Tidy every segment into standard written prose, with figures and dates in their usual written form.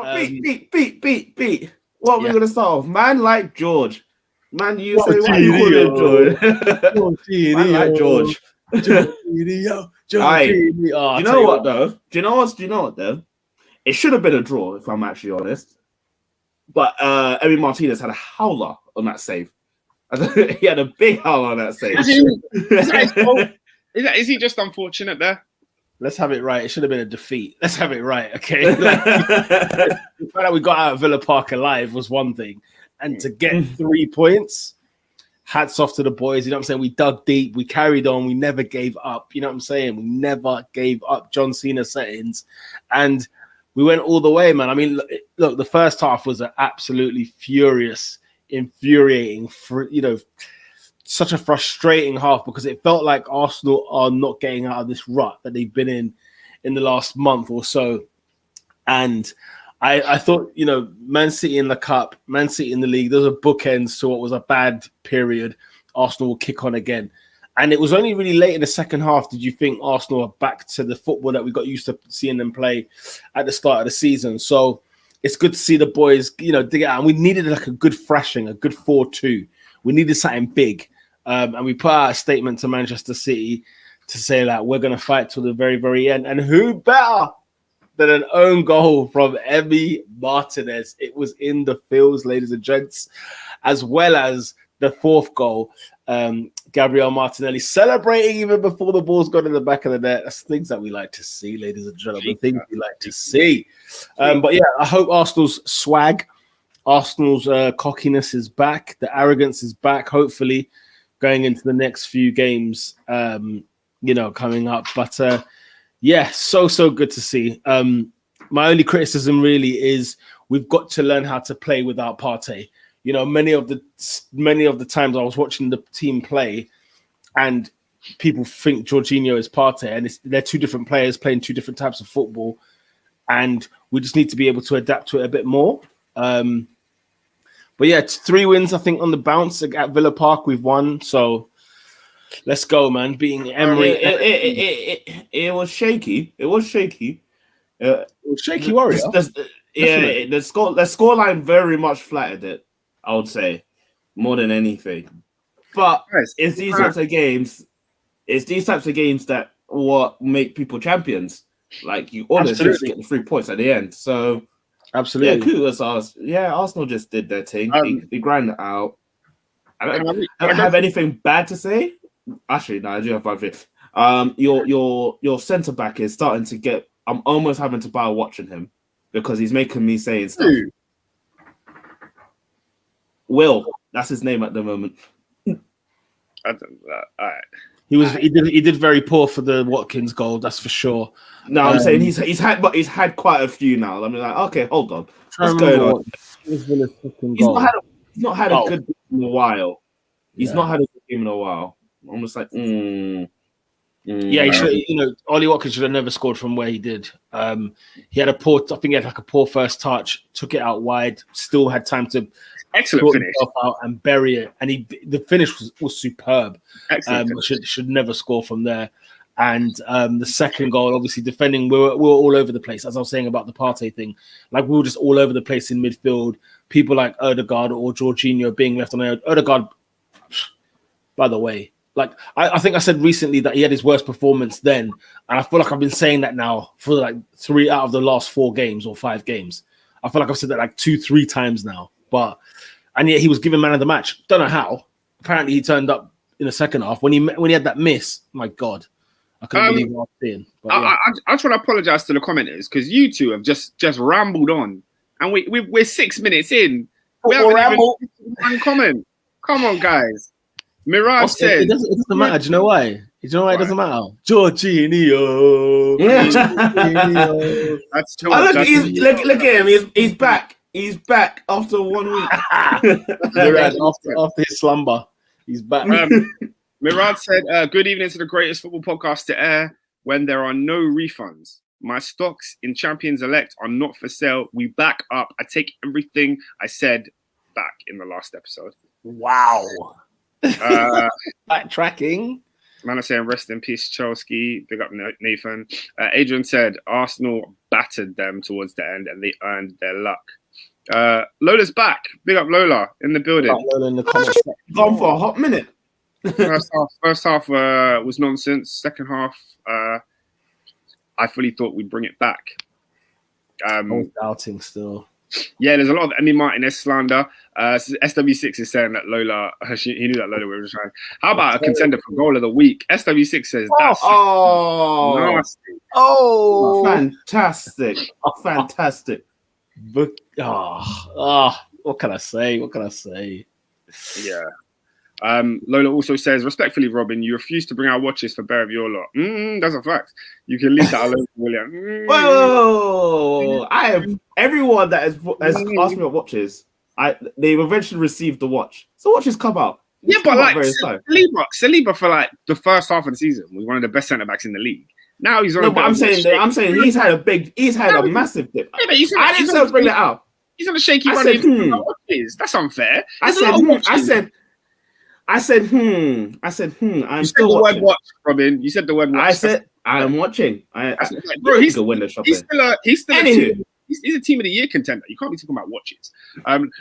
But beat. What are we going to start off? Man like George. Man, you say, why you call him George? Man like George. You know what, though? Do you know what, though? It should have been a draw, if I'm actually honest. But Emi Martinez had a howler on that save. He had a big howler on that save. Is he just unfortunate there? Let's have it right. It should have been a defeat. Let's have it right, okay? The fact that we got out of Villa Park alive was one thing. And to get 3 points, hats off to the boys. You know what I'm saying? We dug deep. We carried on. We never gave up. You know what I'm saying? We never gave up John Cena settings. And we went all the way, man. I mean, look, the first half was an absolutely furious, infuriating, such a frustrating half because it felt like Arsenal are not getting out of this rut that they've been in the last month or so. And I thought, Man City in the cup, Man City in the league, those are bookends to what was a bad period. Arsenal will kick on again. And it was only really late in the second half did you think Arsenal are back to the football that we got used to seeing them play at the start of the season. So it's good to see the boys, dig it out. And we needed like a good thrashing, a good 4-2. We needed something big. And we put out a statement to Manchester City to say that we're going to fight till the very, very end. And who better than an own goal from Emi Martinez? It was in the fields, ladies and gents, as well as the fourth goal. Gabriel Martinelli celebrating even before the ball's gone in the back of the net. That's things that we like to see, ladies and gentlemen. Things we like to see. But yeah, I hope Arsenal's swag, Arsenal's cockiness is back. The arrogance is back, hopefully, going into the next few games, coming up. But yeah, so good to see. My only criticism really is we've got to learn how to play without Partey. Many of the times I was watching the team play, and people think Jorginho is Partey, and they're two different players playing two different types of football, and we just need to be able to adapt to it a bit more. But yeah, 3 wins, I think, on the bounce at Villa Park. We've won, so let's go, man. Beating Emery. It was shaky. It was shaky. Shaky Warrior. The scoreline very much flattered it, I would say, more than anything. But it's these types of games. It's these types of games that what make people champions. Like you always just get the 3 points at the end. So absolutely, kudos us. Yeah, Arsenal just did their thing. They grind it out. I don't have anything bad to say. Actually, no, I do have bad things. Your centre back is starting to get. I'm almost having to buy watching him because he's making me saying stuff. Will, that's his name at the moment. All right. He did very poor for the Watkins goal, that's for sure. No, I'm saying he's had quite a few now. I'm like, okay, hold on, what's going on? He's not had a good game in a while. He's not had a good game in a while. I'm just like, Yeah, he should. Ollie Watkins should have never scored from where he did. He had a poor first touch, took it out wide, still had time to excellent finish out and bury it, and the finish was superb. Excellent. Should never score from there. And the second goal, obviously defending, we were all over the place. As I was saying about the Partey thing, like we were just all over the place in midfield. People like Odegaard or Jorginho being left on there. Odegaard, by the way. Like I think I said recently that he had his worst performance then, and I feel like I've been saying that now for like 3 out of the last 4 games or 5 games. I feel like I've said that like 2-3 times now. And yet he was given man of the match. Don't know how. Apparently he turned up in the second half when he had that miss. My God, I couldn't believe what I was seeing. I just want to apologize to the commenters because you two have just rambled on, and we're 6 minutes in. We haven't even one comment. Come on, guys. Mirage said it doesn't matter. Do you know why? Do you know why it doesn't matter? Jorginho. Look at him. He's back. He's back after 1 week. after his slumber, he's back. Mirage said, "Good evening to the greatest football podcast to air when there are no refunds. My stocks in Champions Elect are not for sale. We back up. I take everything I said back in the last episode." Wow. Backtracking. Man, are saying rest in peace, Chelsea. Big up, Nathan. Adrian said Arsenal battered them towards the end and they earned their luck. Lola's back. Big up, Lola in the building. Lola in the comments. Gone for a hot minute. First half was nonsense. Second half, I fully thought we'd bring it back. I was doubting still. Yeah, there's a lot of Emmy Martinez slander. SW6 is saying that Lola, he knew that Lola was trying. How about a contender for goal of the week? SW6 says that's nasty. Oh, fantastic. Fantastic. But, what can I say? What can I say? Yeah. Lola also says, respectfully, Robin, you refuse to bring out watches for Bear of your lot. That's a fact. You can leave that alone, William. Whoa! I have everyone that has asked me about watches. They've eventually received the watch. So watches come out. Yeah, but like Saliba for like the first half of the season was one of the best centre backs in the league. Now he's on. No, but I'm saying he's had a massive dip. Yeah, I didn't say bring that out. He's on a shaky run. That's unfair. I said, I'm still the watching. Word watch, Robin. You said the word watch. I said, I'm watching. Bro, he's still Anywho. He's a team of the year contender. You can't be talking about watches.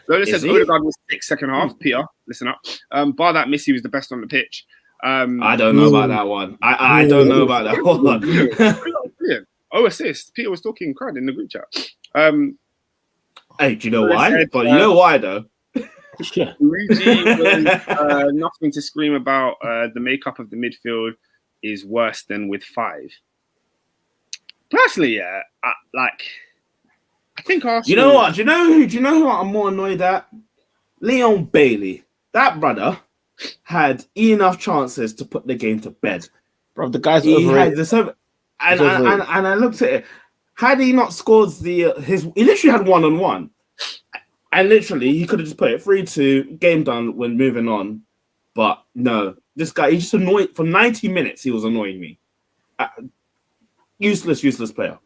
Lola says Odegaard was 6 second half. Peter, listen up. Bar that miss, he was the best on the pitch. I don't know about that one. I don't know about that one. Brilliant. Assist. Peter was talking crud in the group chat. Hey, do you know why? But you know why though? Yeah. Luigi was nothing to scream about. The makeup of the midfield is worse than with 5. Personally, yeah, I think Arsenal. You know what? Do you know who I'm more annoyed at? Leon Bailey. That brother had enough chances to put the game to bed. Bro, the guy's overrated. And I looked at it. Had he not scored he literally had 1-on-1. And literally, he could have just put it 3-2, game done when moving on. But no, this guy, he just annoyed for 90 minutes. He was annoying me. Useless player.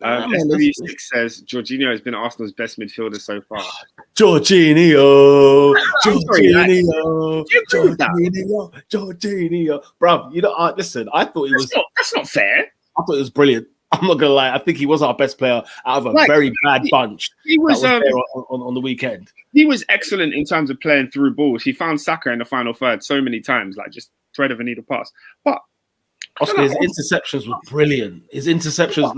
SW6 says Jorginho has been Arsenal's best midfielder so far. Jorginho. Bro, listen, I thought he was. That's not fair. I thought it was brilliant. I'm not gonna lie. I think he was our best player out of a very bad bunch. He was there on the weekend. He was excellent in terms of playing through balls. He found Saka in the final third so many times, like just thread of a needle pass. But Oscar, his interceptions were brilliant. His interceptions.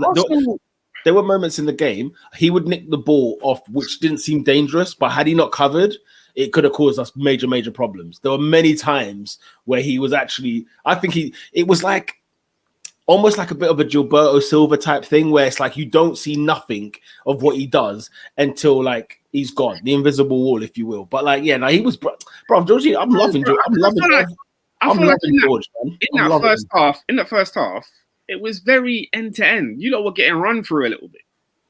There were moments in the game he would nick the ball off, which didn't seem dangerous, but had he not covered, it could have caused us major problems. There were many times where he was actually. I think it was like. Almost like a bit of a Gilberto Silva type thing where it's like you don't see nothing of what he does until like he's gone, the invisible wall, if you will. But like, yeah, now he was, bro, Georgie, I'm loving George. I'm loving George, man. In that first half, it was very end to end. You lot were getting run through a little bit.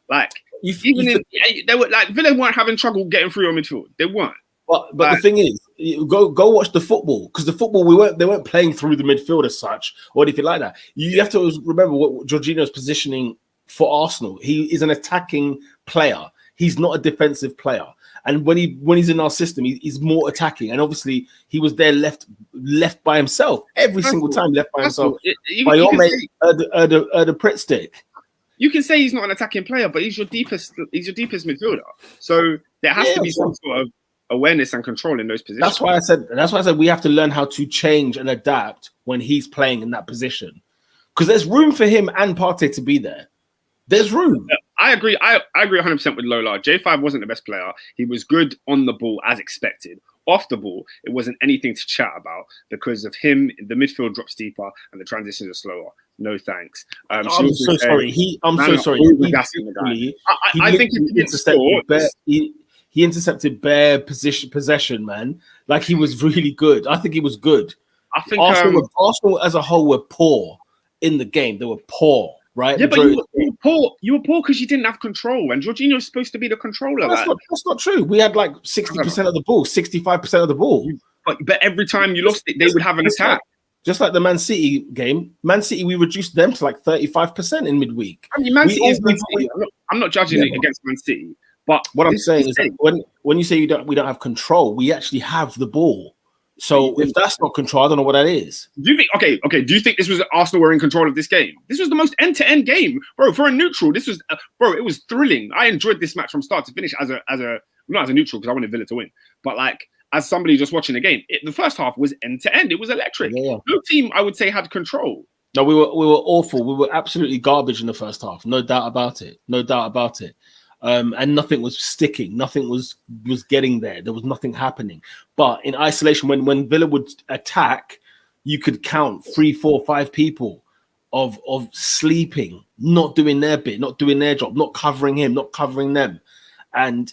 Like, they were like Villa weren't having trouble getting through on midfield. They weren't. But the thing is, go watch the football because the football they weren't playing through the midfield as such or anything like that. You have to always remember what Jorginho's positioning for Arsenal. He is an attacking player. He's not a defensive player. And when he's in our system, he's more attacking. And obviously, he was there left by himself every single time, left by himself. By your mate, the Pritt stick. You can say he's not an attacking player, but he's your deepest midfielder. So there has to be some sort of awareness and control in those positions. That's why I said we have to learn how to change and adapt when he's playing in that position, because there's room for him and Partey to be there. There's room. I agree. I agree 100% with Lola. J5 wasn't the best player. He was good on the ball as expected. Off the ball, it wasn't anything to chat about because of him. The midfield drops deeper and the transitions are slower. No thanks. I'm so sorry. I think he intercepted bare possession, man. Like he was really good. I think he was good. I think Arsenal as a whole were poor in the game. They were poor, right? Yeah, but you were poor. You were poor because you didn't have control, and Jorginho is supposed to be the controller. That's not true. We had like 60% of the ball, 65% of the ball. But every time you lost it, they would have an attack. Just like the Man City game. Man City, we reduced them to like 35% in midweek. I mean, Man City is Man City. I'm not judging it against Man City. But what I'm saying is that when you say we don't have control, we actually have the ball. So if that's not control, I don't know what that is. Do you think? Okay. Do you think this was Arsenal were in control of this game? This was the most end-to-end game, bro. For a neutral, this was, bro. It was thrilling. I enjoyed this match from start to finish as a not as a neutral because I wanted Villa to win, but like as somebody just watching the game. The first half was end-to-end. It was electric. Yeah. No team, I would say, had control. No, we were awful. We were absolutely garbage in the first half. No doubt about it. And nothing was sticking. Nothing was getting there. There was nothing happening. But in isolation, when Villa would attack, you could count 3, 4, 5 people of sleeping, not doing their bit, not doing their job, not covering him, not covering them. And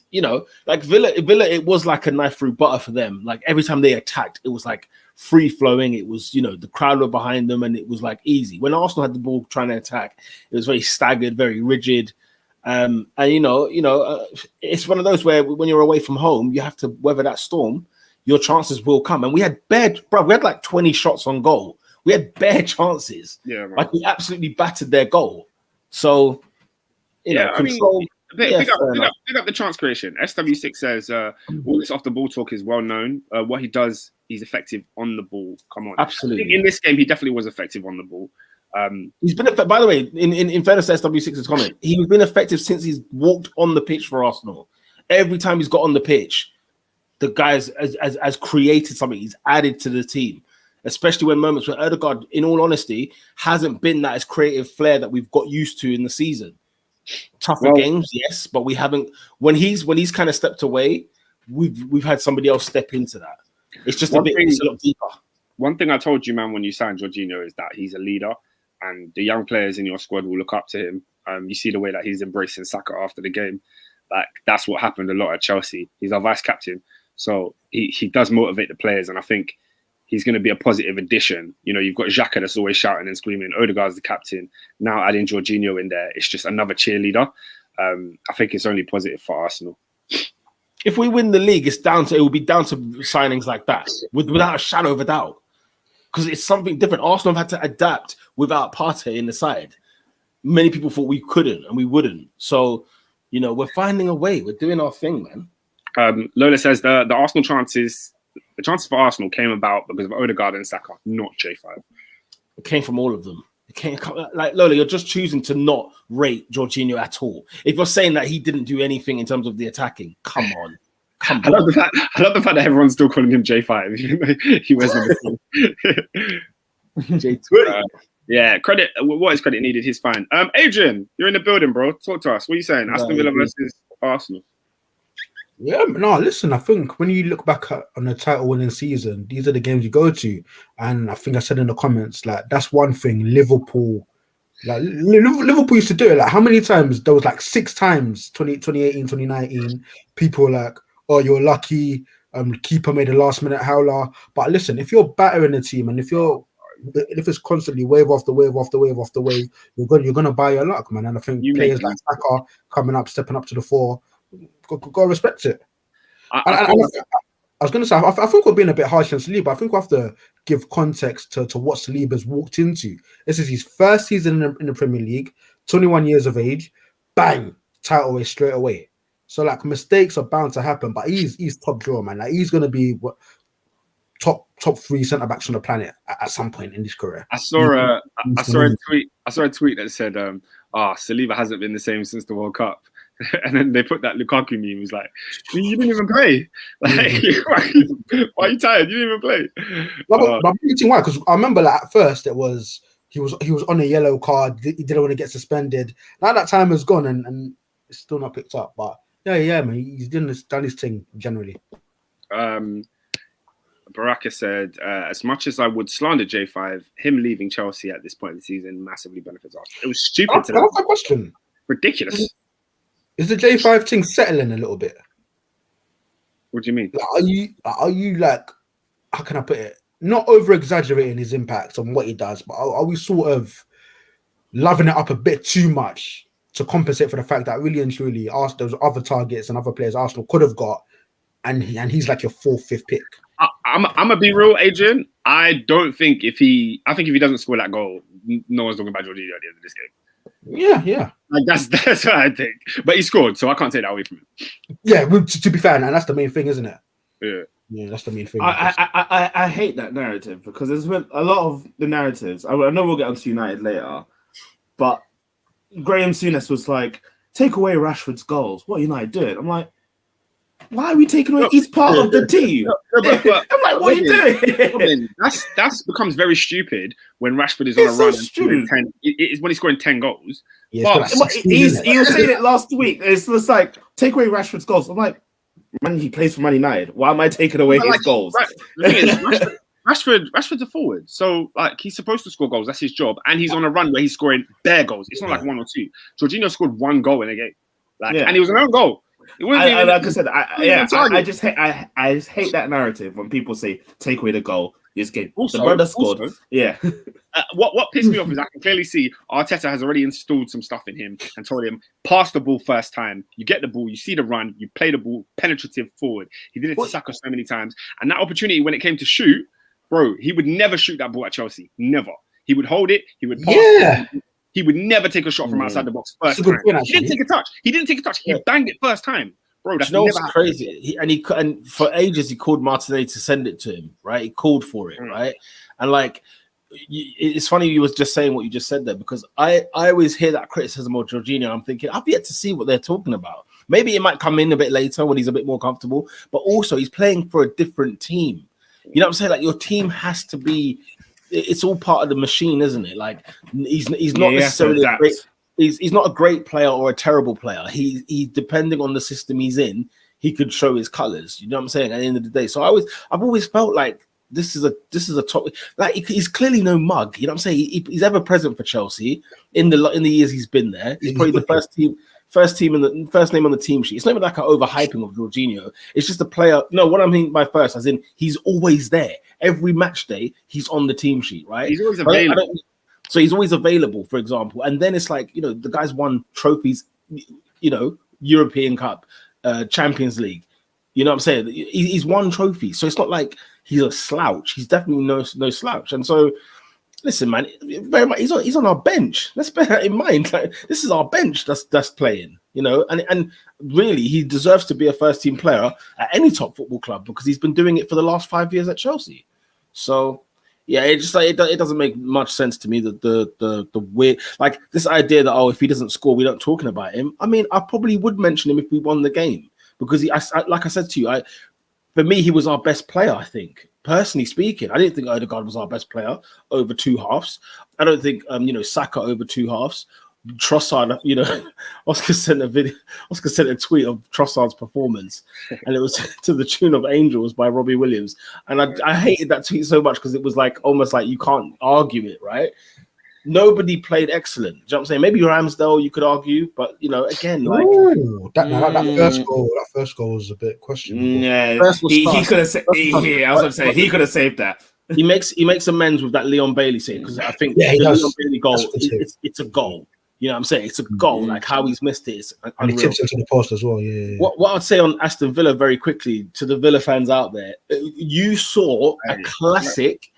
like Villa, it was like a knife through butter for them. Like every time they attacked, it was like free flowing. It was the crowd were behind them, and it was like easy. When Arsenal had the ball trying to attack, it was very staggered, very rigid. And it's one of those where when you're away from home, you have to weather that storm. Your chances will come, and we had like 20 shots on goal. We had bare chances. Yeah, man. Like we absolutely battered their goal. So control. I mean, pick up the chance creation. SW6 says all this off the ball talk is well known. What he does, he's effective on the ball. Come on, absolutely. I think in this game, he definitely was effective on the ball. He's been by the way, in fairness to SW6's comment, he's been effective since he's walked on the pitch for Arsenal. Every time he's got on the pitch, the guy has created something. He's added to the team, especially when moments where Odegaard, in all honesty, hasn't been that as creative flair that we've got used to in the season. Tougher games, yes, but we haven't. When he's kind of stepped away, we've had somebody else step into that. It's just it's a lot deeper. One thing I told you, man, when you signed Jorginho is that he's a leader, and the young players in your squad will look up to him. You see the way that he's embracing Saka after the game. Like that's what happened a lot at Chelsea. He's our vice captain, so he does motivate the players, and I think he's going to be a positive addition. You've got Xhaka that's always shouting and screaming. Odegaard's the captain. Now adding Jorginho in there, it's just another cheerleader. I think it's only positive for Arsenal. If we win the league, it will be down to signings like that, without a shadow of a doubt. Because it's something different. Arsenal have had to adapt without Partey in the side. Many people thought we couldn't and we wouldn't. So, we're finding a way. We're doing our thing, man. Lola says the Arsenal chances for Arsenal came about because of Odegaard and Saka, not J5. It came from all of them. Like Lola, you're just choosing to not rate Jorginho at all. If you're saying that he didn't do anything in terms of the attacking, come on. I love the fact that everyone's still calling him J5. He wears number 2. J20. Yeah, credit. What is credit needed? He's fine. Adrian, you're in the building, bro. Talk to us. What are you saying? Aston Villa versus Arsenal. Yeah, no, listen, I think when you look back on the title-winning season, these are the games you go to. And I think I said in the comments, like, that's one thing Liverpool used to do it. Like, how many times? There was like 6 times, 2018, 2019, people were like, oh, you're lucky, keeper made a last-minute howler. But listen, if you're battering the team and if it's constantly wave after wave after wave after wave, you're going to buy your luck, man. And I think players like Saka coming up, stepping up to the fore, got to respect it. I was going to say, I think we're being a bit harsh on Saliba. I think we have to give context to what Saliba's walked into. This is his first season in the Premier League, 21 years of age, bang, title race straight away. So like mistakes are bound to happen, but he's top drawer, man. Like he's going to be top 3 centre backs on the planet at some point in his career. I saw a tweet that said, Saliba hasn't been the same since the World Cup. And then they put that Lukaku meme. He was like, you didn't even play. Like, why are you tired? You didn't even play. But I'm thinking why? Because I remember like, at first it was he was on a yellow card. He didn't want to get suspended. Now that time is gone and it's still not picked up. But yeah, man, he's done his thing generally. Baraka said, as much as I would slander J5, him leaving Chelsea at this point in the season massively benefits us. It was stupid. That's a question. Ridiculous. Is the J5 thing settling a little bit? What do you mean? Like, are you like, how can I put it? Not over exaggerating his impact on what he does, but are we sort of loving it up a bit too much to compensate for the fact that really and truly those other targets and other players Arsenal could have got, and he's like your 4th, 5th pick? I'm gonna be real, Adrian. I think if he doesn't score that goal, no one's talking about Jorginho at the end of this game. Yeah. Like that's what I think. But he scored, so I can't take that away from him. Yeah, to be fair, and that's the main thing, isn't it? Yeah. Yeah, that's the main thing. I hate that narrative because there's been a lot of the narratives. I know we'll get onto United later, but Graham Souness was like, take away Rashford's goals. What are United doing? I'm like, why are we taking away? He's part of the team. I'm like, what are you doing? That's becomes very stupid when Rashford is on a run. It's when he's scoring 10 goals. Yeah, he was saying it last week. It's just like, take away Rashford's goals. I'm like, man, he plays for Man United. Why am I taking away his goals? The thing is, Rashford's a forward, so like he's supposed to score goals. That's his job, and he's on a run where he's scoring bare goals. It's not like 1 or 2. Jorginho scored 1 goal in a game, and he was an own goal. Like I said, I just hate that narrative when people say take away the goal. This game, the brother scored. What pissed me off is I can clearly see Arteta has already installed some stuff in him and told him pass the ball first time. You get the ball, you see the run, you play the ball, penetrative forward. He did it to Saka so many times, and that opportunity when it came to shoot, bro, he would never shoot that ball at Chelsea. Never. He would hold it. He would pass. Yeah. He would never take a shot from outside the box first time. He didn't take a touch. He banged it first time. Bro, that's never crazy. And for ages he called Martinelli to send it to him, right? He called for it, right? And like, it's funny you was just saying what you just said there, because I always hear that criticism of Jorginho. I'm thinking I've yet to see what they're talking about. Maybe it might come in a bit later when he's a bit more comfortable, but also he's playing for a different team. You know what I'm saying? Like, your team has to be. It's all part of the machine, isn't it? Like, he's not necessarily a great. He's not a great player or a terrible player. He depending on the system he's in, he could show his colors. You know what I'm saying? At the end of the day, so I've always felt like this is a top. Like, he's clearly no mug. You know what I'm saying? He's ever present for Chelsea in the years he's been there. He's probably the first name on the team sheet. It's not even like an overhyping of Jorginho. It's just a player. No, what I mean by first, as in he's always there. Every match day, he's on the team sheet, right? He's always available. So he's always available, for example. And then it's like, the guy's won trophies, European Cup, Champions League. You know what I'm saying? He's won trophies. So it's not like he's a slouch. He's definitely no slouch. And so, listen, man, very much he's on our bench. Let's bear that in mind. Like, this is our bench that's playing, and really he deserves to be a first team player at any top football club because he's been doing it for the last 5 years at Chelsea. So yeah, it just it doesn't make much sense to me that the weird, like, this idea that if he doesn't score we don't talking about him. I mean, I probably would mention him if we won the game because like I said to you, for me he was our best player. I think, personally speaking, I didn't think Odegaard was our best player over 2 halves. I don't think Saka over 2 halves. Trossard, Oscar sent a tweet of Trossard's performance, and it was to the tune of Angels by Robbie Williams. And I hated that tweet so much because it was like almost like you can't argue it, right? Nobody played excellent. Do you know what I'm saying? Maybe Ramsdale, you could argue, but again, like that first goal was a bit questionable. Yeah, he could have said. I was gonna say he could have saved that. He makes amends with that Leon Bailey save because I think the Leon Bailey goal, it's a goal. You know what I'm saying? It's a goal. Like, how he's missed it. And he tips into the post as well. Yeah. What I'd say on Aston Villa very quickly to the Villa fans out there, you saw a classic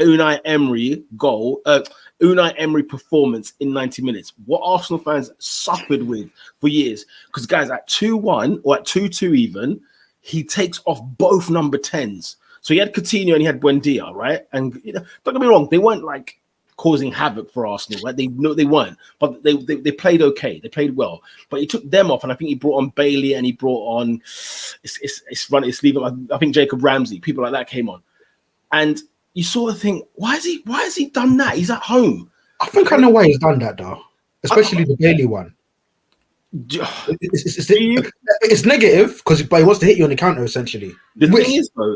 Unai Emery goal, Unai Emery performance in 90 minutes. What Arsenal fans suffered with for years. Because, guys, at 2-1 or at 2-2 even, he takes off both number 10s. So he had Coutinho and he had Buendia, right? And don't get me wrong, they weren't like causing havoc for Arsenal, right? They weren't, but they played okay. They played well, but he took them off, and I think he brought on Bailey and he brought on I think Jacob Ramsey, people like that came on, and you sort of think, why has he done that? He's at home. I think I know why he's done that though, especially the Bailey one. It's negative because he wants to hit you on the counter essentially. The thing is, though,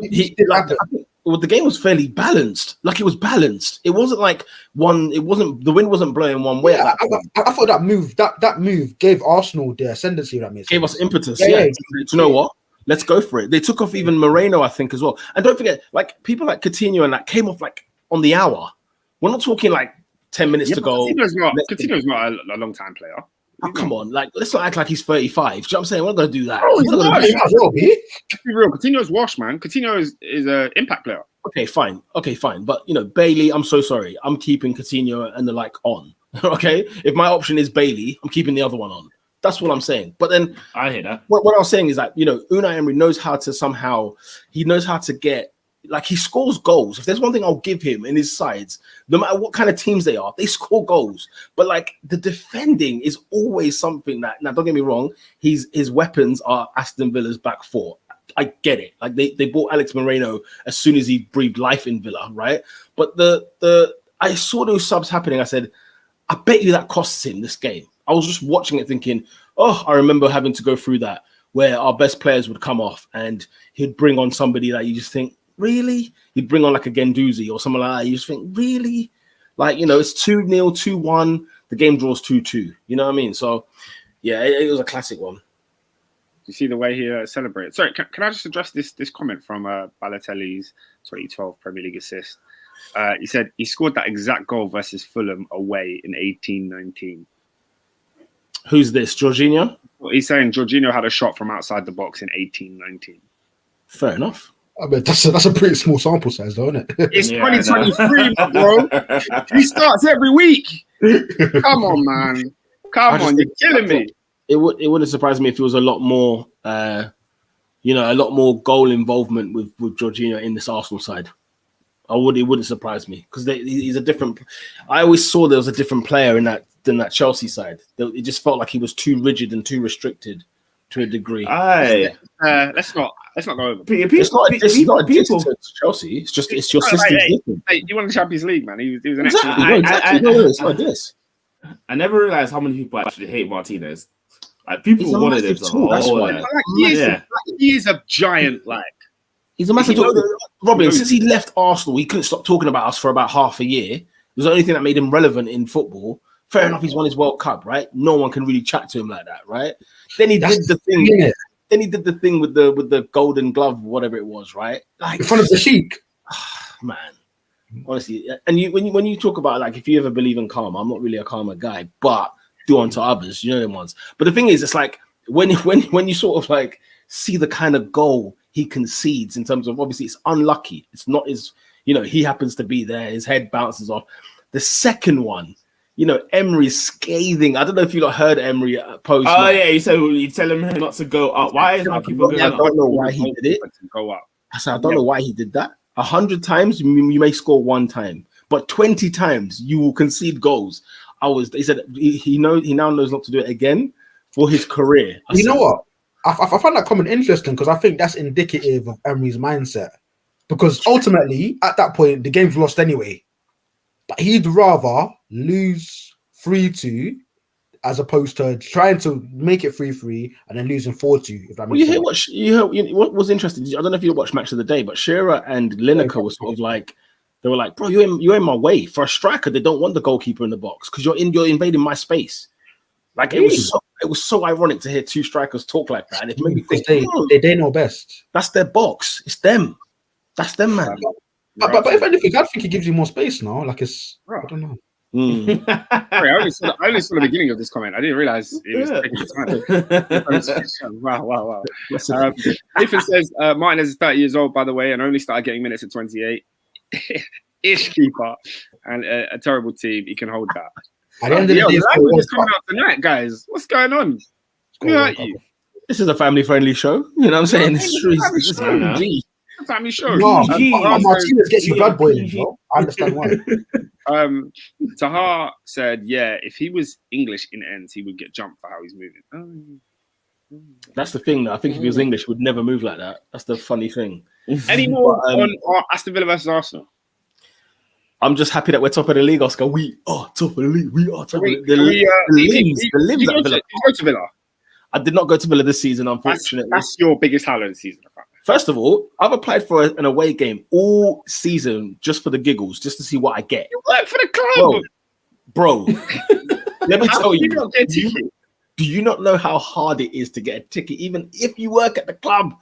the game was fairly balanced. Like, it was balanced. It wasn't like the wind wasn't blowing one way. Yeah, I thought that move gave Arsenal the ascendancy. That means gave us impetus. Yeah. Do you know what? Let's go for it. They took off even Moreno, I think, as well. And don't forget, like, people like Coutinho and that came off like on the hour. We're not talking like 10 minutes to go. Coutinho's not a long time player. Oh, come on, like, let's not act like he's 35. Do you know what I'm saying? We're not going to do that. Be real. Coutinho's washed, man. Coutinho is an impact player. Okay, fine. But Bailey, I'm so sorry. I'm keeping Coutinho and the like on. Okay, if my option is Bailey, I'm keeping the other one on. That's what I'm saying. But then I hear that. What I was saying is that, you know, Unai Emery knows how to get, like, he scores goals. If there's one thing I'll give him in his sides, no matter what kind of teams they are, they score goals. But like the defending is always something that, now don't get me wrong, his weapons are Aston Villa's back four. I get it. Like they bought Alex Moreno as soon as he breathed life in Villa, right? But I saw those subs happening. I said, I bet you that costs him this game. I was just watching it thinking, oh, I remember having to go through that where our best players would come off and he'd bring on somebody that you just think, really? He'd bring on like a Genduzi or something like that. You just think, really? Like, you know, it's 2-0, 2-1. The game draws 2-2. You know what I mean? So, yeah, it was a classic one. You see the way he celebrated. Sorry, can I just address this comment from Balotelli's 2012 Premier League assist? He said he scored that exact goal versus Fulham away in 18-19. Who's this, Jorginho? Well, he's saying Jorginho had a shot from outside the box in 18-19. Fair enough. I mean, that's a pretty small sample size, though, isn't it? It's 2023, bro. He starts every week. Come on, man. Come on, you're killing me. It wouldn't surprise me if it was a lot more, a lot more goal involvement with Jorginho in this Arsenal side. It wouldn't surprise me because he's a different. I always saw there was a different player than that Chelsea side. It just felt like he was too rigid and too restricted to a degree. Let's not go over. It's not a distance to Chelsea. It's your system's different. Hey, you won the Champions League, man. He was an It's like this. I never realized how many people actually hate Martinez. Like people wanted him. That's why. He is a giant. Like he's a massive. Robin, since he left Arsenal, he couldn't stop talking about us for about half a year. It was the only thing that made him relevant in football. Fair enough, he's won his World Cup, right? No one can really chat to him like that, right? Then he did the thing. Then he did the thing with the Golden Glove, whatever it was, right? Like in front of the Sheik. Man, honestly, and when you talk about like if you ever believe in karma, I'm not really a karma guy, but do unto others, you know them ones. But the thing is, it's like when you sort of like see the kind of goal he concedes in terms of obviously it's unlucky. It's not his, he happens to be there. His head bounces off. The second one. Emery's scathing. I don't know if you heard Emery post. Oh, yeah, you tell him not to go up. Why is that people going up? I don't know why he did it. Go up. I said, I don't know why he did that. 100 times, you may score one time, but 20 times you will concede goals. He said he now knows not to do it again for his career. You know what? I find that comment interesting because I think that's indicative of Emery's mindset. Because ultimately, at that point, the game's lost anyway. But he'd rather lose 3-2 as opposed to trying to make it 3-3 and then losing 4-2. If that makes sense. What was interesting? I don't know if you watched Match of the Day, but Shearer and Lineker were sort of like, they were like, bro, you're in my way. For a striker, they don't want the goalkeeper in the box because you're invading my space. Like it was so ironic to hear two strikers talk like that, and it made me think they know best. That's their box. It's them. That's them, man. But if anything, I think it gives you more space now. Like it's, I don't know. Sorry, I only saw the beginning of this comment. I didn't realize it was taking time. Wow. Nathan says Martinez is 30 years old, by the way, and only started getting minutes at 28. Ish keeper and a terrible team. He can hold that. At the end of the day, language is coming out tonight, guys. What's going on? Who hurt you? This is a family-friendly show. You know what I'm saying? This is family show. No, Martinez gets you blood boiling, bro. I understand why. Tahar said, yeah, if he was English in ends, he would get jumped for how he's moving. That's the thing, though. I think if he was English, he would never move like that. That's the funny thing. Any more on Aston Villa versus Arsenal? I'm just happy that we're top of the league, Oscar. We are top of the league. We are top of the league. The limbs at Villa. Did you go to Villa? I did not go to Villa this season, unfortunately. That's your biggest highlight of the season. First of all, I've applied for an away game all season just for the giggles, just to see what I get. You work for the club, bro. Let me tell you. Do you not know how hard it is to get a ticket, even if you work at the club?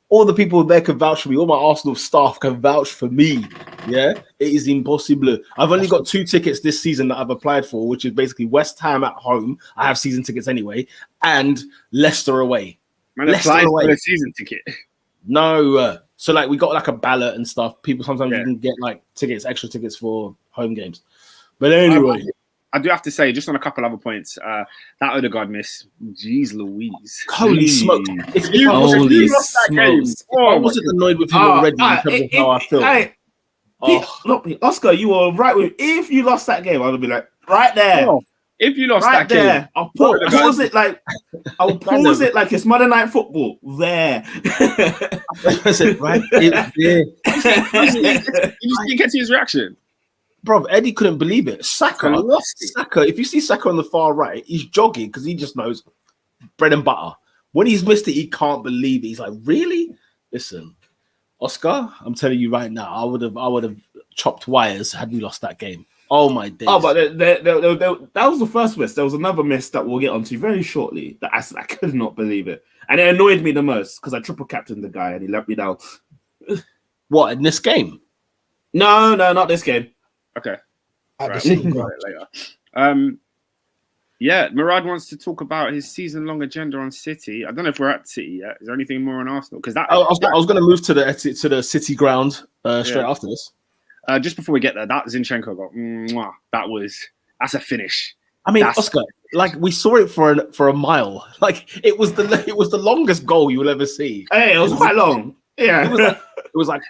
All the people there can vouch for me. All my Arsenal staff can vouch for me. Yeah, it is impossible. I've only got 2 tickets this season that I've applied for, which is basically West Ham at home. I have season tickets anyway, and Leicester away. Man, applied for a season ticket. No, so like we got like a ballot and stuff. People sometimes you can get like extra tickets for home games. But anyway, I do have to say, just on a couple other points, that Odegaard miss, jeez Louise. Holy smoke. If You lost that game. I wasn't annoyed with him already in terms of how I feel. Look, Oscar, you were right with. If you lost that game, I would be like, right there. Oh, if you lost right that there, game, I'll pause it like it's Monday Night Football. There. I said, right there. You just didn't get to his reaction. Bro, Eddie couldn't believe it. Saka, if you see Saka on the far right, he's jogging because he just knows bread and butter. When he's missed it, he can't believe it. He's like, really? Listen, Oscar, I'm telling you right now, I would have chopped wires had we lost that game. Oh my days. Oh, but that was the first miss. There was another miss that we'll get onto very shortly. That I could not believe it, and it annoyed me the most because I triple captained the guy and he let me down. What, in this game? No, not this game. Okay. Right. Later. Yeah, Murad wants to talk about his season-long agenda on City. I don't know if we're at City yet. Is there anything more on Arsenal? Because I was going to move to the City ground straight after this. Just before we get there, that Zinchenko goal, that's a finish. I mean, Oscar, like we saw it for a mile. Like it was the longest goal you will ever see. Hey, it was quite long. Yeah, it was like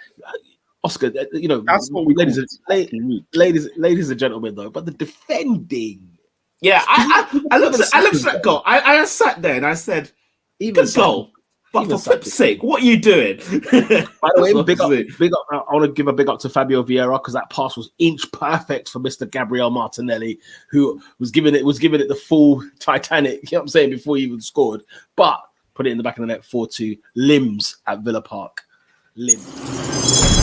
Oscar. You know, that's what we ladies and gentlemen, though. But the defending. Yeah, I looked at that goal. I sat there and I said, good goal. But for flip's sake, what are you doing? By the way, big up. I want to give a big up to Fabio Vieira because that pass was inch perfect for Mr. Gabriel Martinelli, who was giving it the full Titanic. You know what I'm saying, before he even scored, but put it in the back of the net 4-2. Limbs at Villa Park. Limbs.